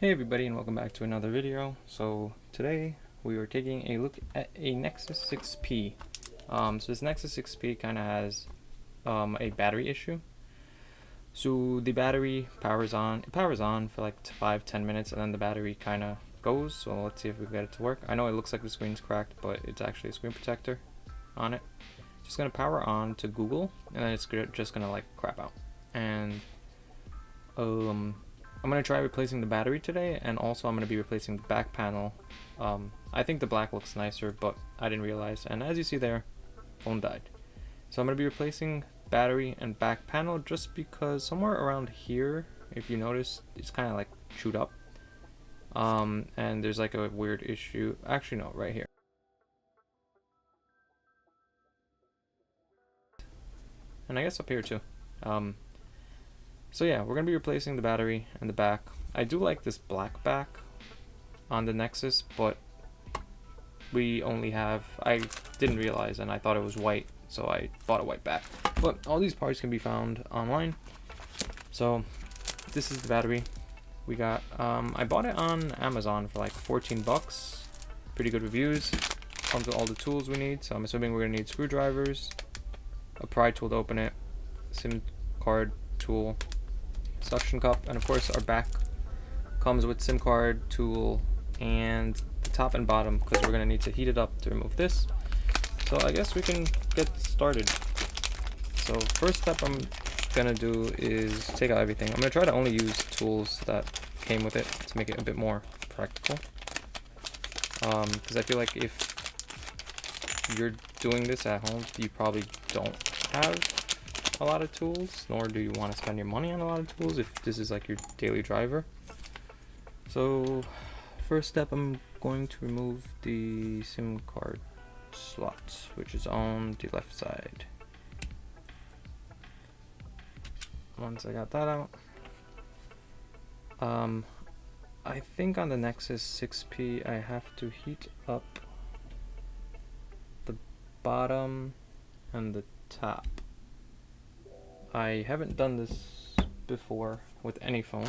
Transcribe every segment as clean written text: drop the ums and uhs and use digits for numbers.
Hey everybody, and welcome back to another video. So today we are taking a look at a Nexus 6P. So this Nexus 6P kind of has a battery issue. So the battery powers on. It powers on for like 5-10 minutes, and then the battery kind of goes. So let's see if we get it to work. I know it looks like the screen's cracked, but it's actually a screen protector on it. Just gonna power on to Google, and then it's just gonna like crap out. And I'm going to try replacing the battery today, and also I'm going to be replacing the back panel. I think the black looks nicer, but I didn't realize, and as you see there, phone died. So I'm going to be replacing battery and back panel just because somewhere around here, if you notice, it's kind of like chewed up. And there's like a weird issue. Actually, no, right here. And I guess up here too. So yeah, we're going to be replacing the battery and the back. I do like this black back on the Nexus, but we only have, I didn't realize, and I thought it was white, so I bought a white back. But all these parts can be found online. So this is the battery we got. I bought it on Amazon for like 14 bucks. Pretty good reviews. Comes with all the tools we need, so I'm assuming we're going to need screwdrivers, a pry tool to open it, SIM card tool, suction cup, and of course our back comes with SIM card tool and the top and bottom, because we're going to need to heat it up to remove this. So I guess we can get started. So first step I'm going to do is take out everything. I'm going to try to only use tools that came with it to make it a bit more practical, because I feel like if you're doing this at home, you probably don't have a lot of tools, nor do you want to spend your money on a lot of tools if this is like your daily driver. So first step, I'm going to remove the SIM card slot, which is on the left side. Once I got that out, I think on the Nexus 6P I have to heat up the bottom and the top. I haven't done this before with any phone,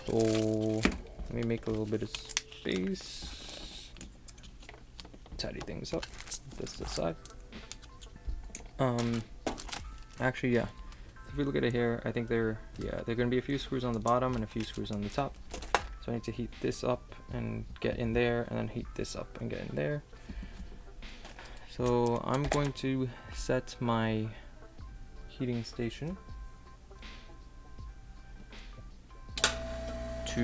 so let me make a little bit of space, tidy things up, this aside. Actually, yeah, if we look at it here, I think there are going to be a few screws on the bottom and a few screws on the top, so I need to heat this up and get in there, and then heat this up and get in there. So I'm going to set my heating station to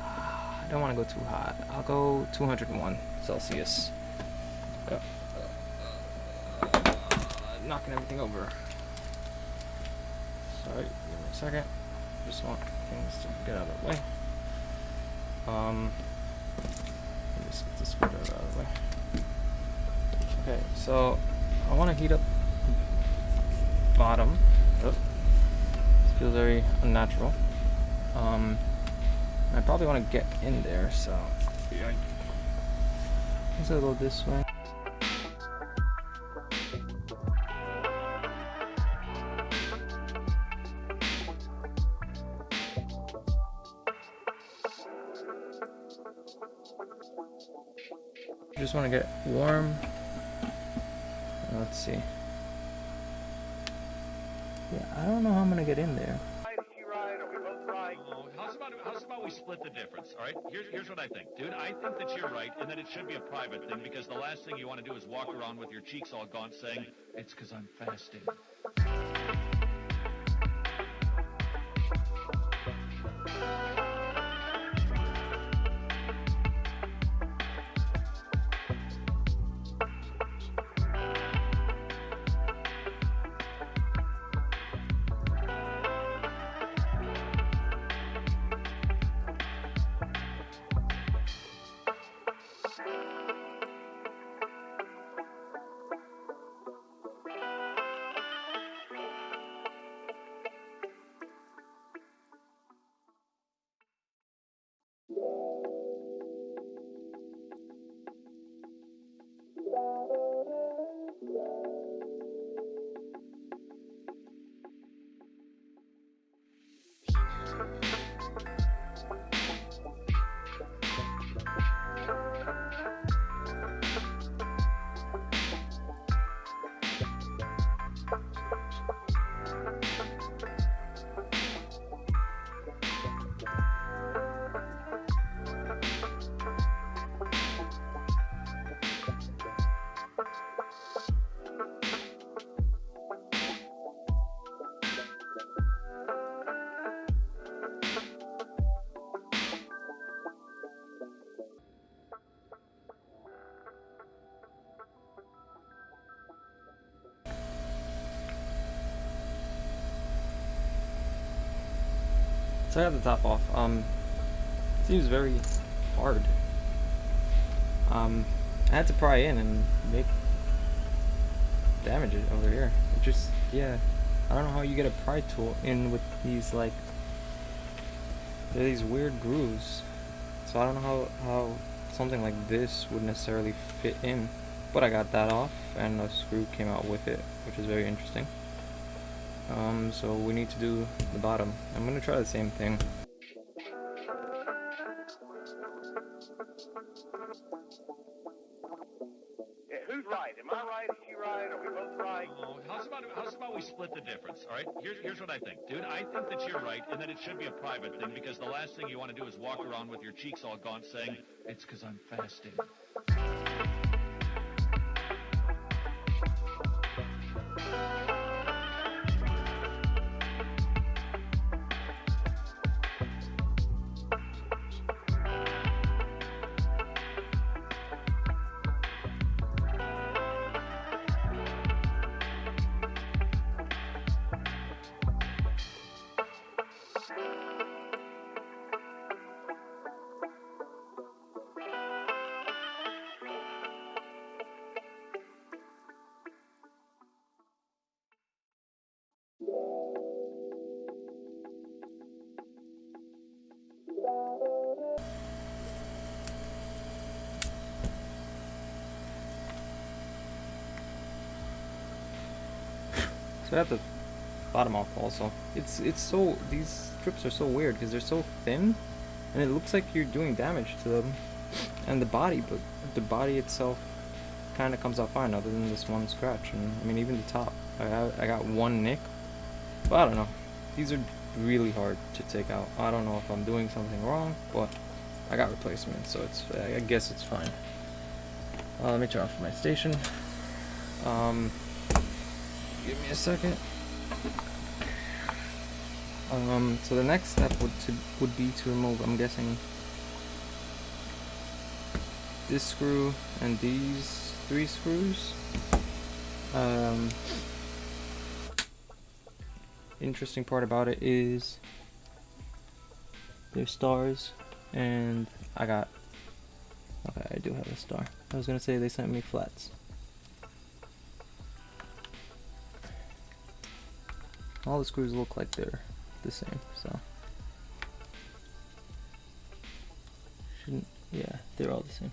I don't want to go too hot. I'll go 201 Celsius. Knocking everything over. Sorry, give me a second. Just want things to get out of the way. Let me just get the screwdriver out of the way. Okay, so I want to heat up the bottom. Oh, this feels very unnatural. I probably want to get in there, so let's go this way. Just want to get warm. Let's see. Yeah, I don't know how I'm gonna get in there. How's about we split the difference, all right? Here's what I think. Dude, I think that you're right and that it should be a private thing, because the last thing you want to do is walk around with your cheeks all gaunt saying, it's because I'm fasting. So I have the top off. Seems very hard. I had to pry in and make damage it over here. It just, yeah. I don't know how you get a pry tool in with these, like, they're these weird grooves. So I don't know how something like this would necessarily fit in. But I got that off, and a screw came out with it, which is very interesting. So we need to do the bottom. I'm gonna try the same thing. Yeah, who's right? Am I right? Is she right? Are we both right? Oh, how's about we split the difference, all right? Here's what I think. Dude, I think that you're right and that it should be a private thing because the last thing you want to do is walk around with your cheeks all gaunt saying, it's because I'm fasting. So I have the bottom off also. It's so, these strips are so weird because they're so thin, and it looks like you're doing damage to them and the body, but the body itself kind of comes out fine other than this one scratch. And I mean, even the top, I got one nick, but I don't know. These are really hard to take out. I don't know if I'm doing something wrong, but I got replacements, so it's, I guess it's fine. Let me turn off my station. Give me a second. So the next step would be to remove, I'm guessing, this screw and these 3 screws. Interesting part about it is there's stars, and I got, okay, I do have a star. I was gonna say they sent me flats. All the screws look like they're the same, so shouldn't, yeah, they're all the same.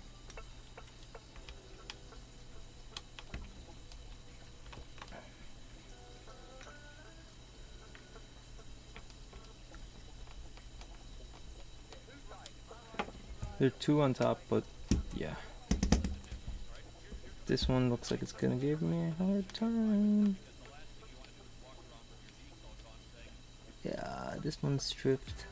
There are 2 on top, but yeah. This one looks like it's gonna give me a hard time. Yeah, this one's stripped.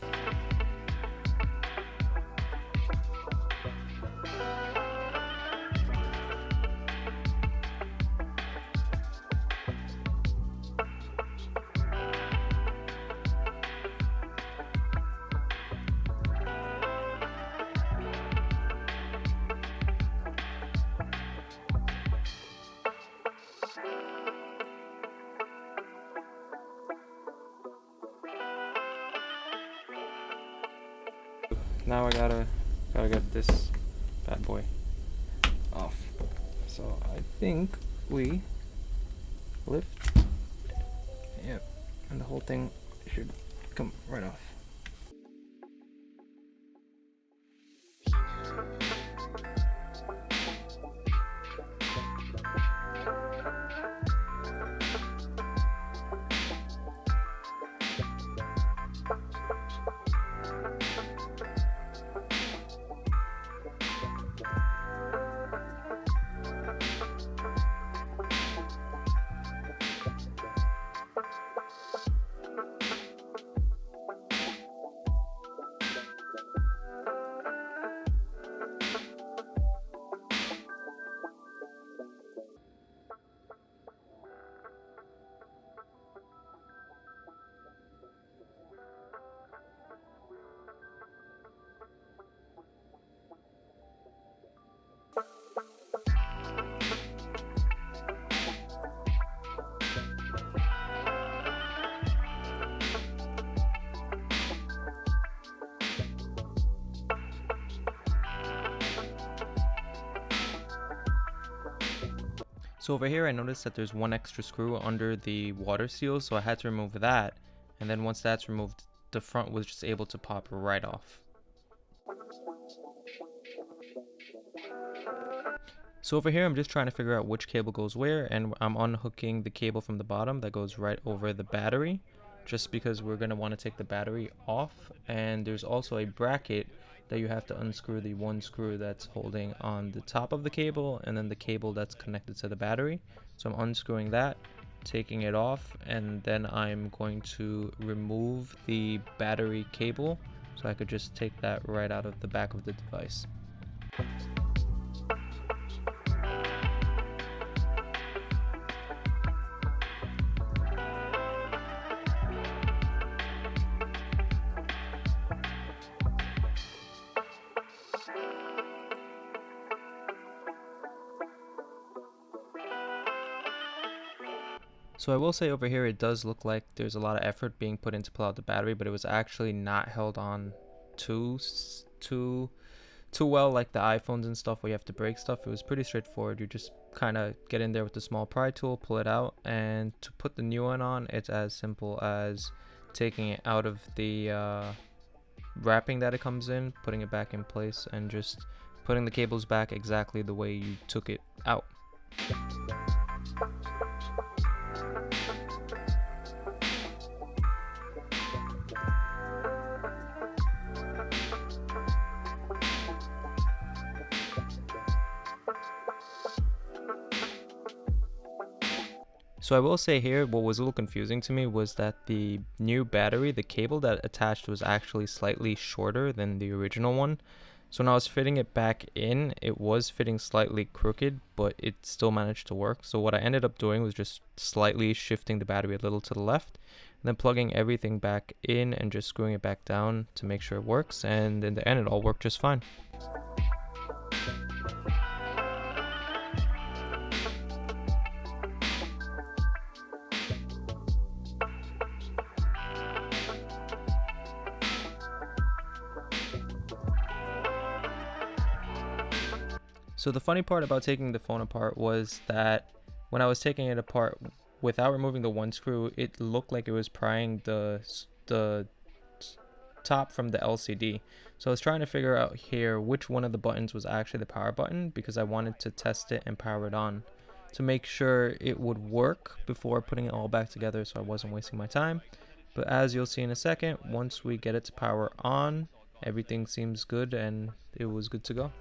Now I gotta get this bad boy off. So I think we lift. Yep, and the whole thing should come right off. So over here I noticed that there's one extra screw under the water seal, so I had to remove that, and then once that's removed, the front was just able to pop right off. So over here I'm just trying to figure out which cable goes where, and I'm unhooking the cable from the bottom that goes right over the battery, just because we're going to want to take the battery off. And there's also a bracket that you have to unscrew, the one screw that's holding on the top of the cable, and then the cable that's connected to the battery. So I'm unscrewing that, taking it off, and then I'm going to remove the battery cable so I could just take that right out of the back of the device. So I will say over here it does look like there's a lot of effort being put in to pull out the battery, but it was actually not held on too well like the iPhones and stuff where you have to break stuff. It was pretty straightforward. You just kind of get in there with the small pry tool, pull it out, and to put the new one on, it's as simple as taking it out of the wrapping that it comes in, putting it back in place, and just putting the cables back exactly the way you took it out. So I will say here, what was a little confusing to me was that the new battery, the cable that attached was actually slightly shorter than the original one. So when I was fitting it back in, it was fitting slightly crooked, but it still managed to work. So what I ended up doing was just slightly shifting the battery a little to the left, and then plugging everything back in and just screwing it back down to make sure it works. And in the end, it all worked just fine. So the funny part about taking the phone apart was that when I was taking it apart without removing the one screw, it looked like it was prying the top from the LCD. So I was trying to figure out here which one of the buttons was actually the power button, because I wanted to test it and power it on to make sure it would work before putting it all back together, so I wasn't wasting my time. But as you'll see in a second, once we get it to power on, everything seems good and it was good to go.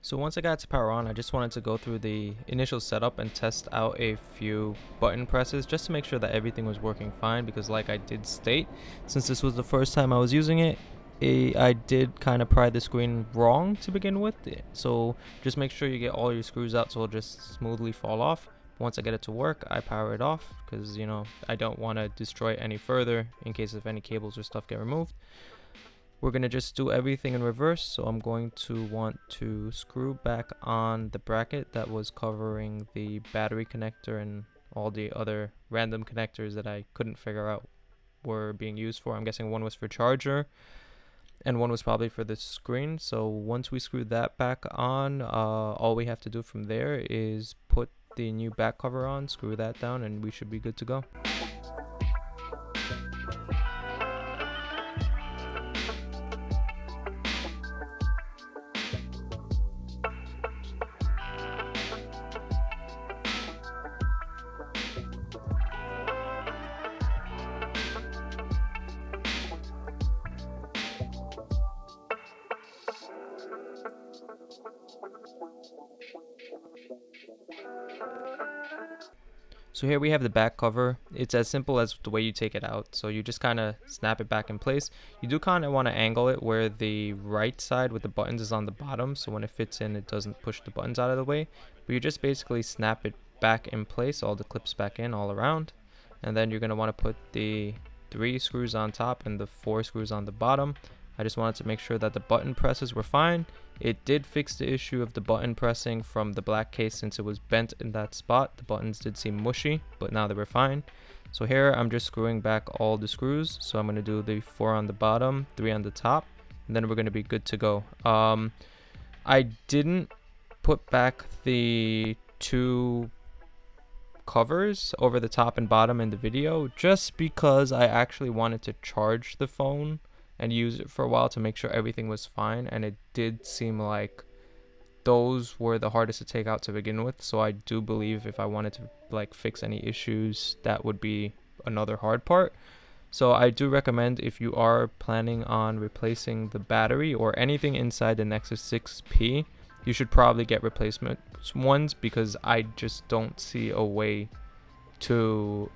So once I got to power on, I just wanted to go through the initial setup and test out a few button presses just to make sure that everything was working fine, because like I did state, since this was the first time I was using it, I did kind of pry the screen wrong to begin with. So just make sure you get all your screws out so it'll just smoothly fall off. Once I get it to work, I power it off because, you know, I don't want to destroy it any further in case if any cables or stuff get removed. We're going to just do everything in reverse, so I'm going to want to screw back on the bracket that was covering the battery connector and all the other random connectors that I couldn't figure out were being used for. I'm guessing one was for charger and one was probably for the screen. So once we screw that back on, all we have to do from there is put the new back cover on, screw that down, and we should be good to go. So here we have the back cover. It's as simple as the way you take it out. So you just kind of snap it back in place. You do kind of want to angle it where the right side with the buttons is on the bottom, so when it fits in it doesn't push the buttons out of the way. But you just basically snap it back in place, all the clips back in all around. And then you're going to want to put the 3 screws on top and the 4 screws on the bottom. I just wanted to make sure that the button presses were fine. It did fix the issue of the button pressing from the black case since it was bent in that spot. The buttons did seem mushy, but now they were fine. So here I'm just screwing back all the screws. So I'm going to do the 4 on the bottom, 3 on the top, and then we're going to be good to go. I didn't put back the 2 covers over the top and bottom in the video just because I actually wanted to charge the phone and use it for a while to make sure everything was fine, and it did seem like those were the hardest to take out to begin with. So I do believe if I wanted to like fix any issues, that would be another hard part. So I do recommend, if you are planning on replacing the battery or anything inside the Nexus 6P, you should probably get replacement ones, because I just don't see a way to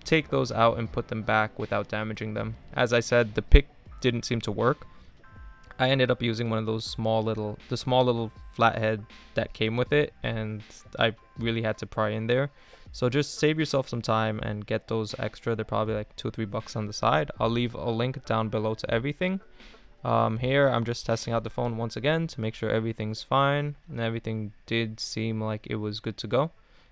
take those out and put them back without damaging them. As I said, the pick didn't seem to work. I ended up using one of those small little flathead that came with it, and I really had to pry in there. So just save yourself some time and get those extra. They're probably like $2 or $3 on the side. I'll leave a link down below to everything. Here I'm just testing out the phone once again to make sure everything's fine, and everything did seem like it was good to go,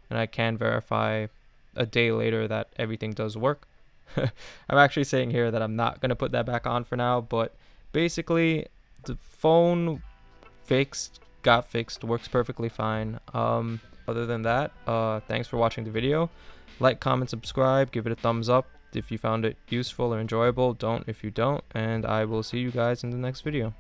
and I can verify a day later that everything does work. I'm actually saying here that I'm not going to put that back on for now, but basically the phone got fixed, works perfectly fine. Other than that, thanks for watching the video. Like, comment, subscribe, give it a thumbs up if you found it useful or enjoyable. Don't if you don't, and I will see you guys in the next video.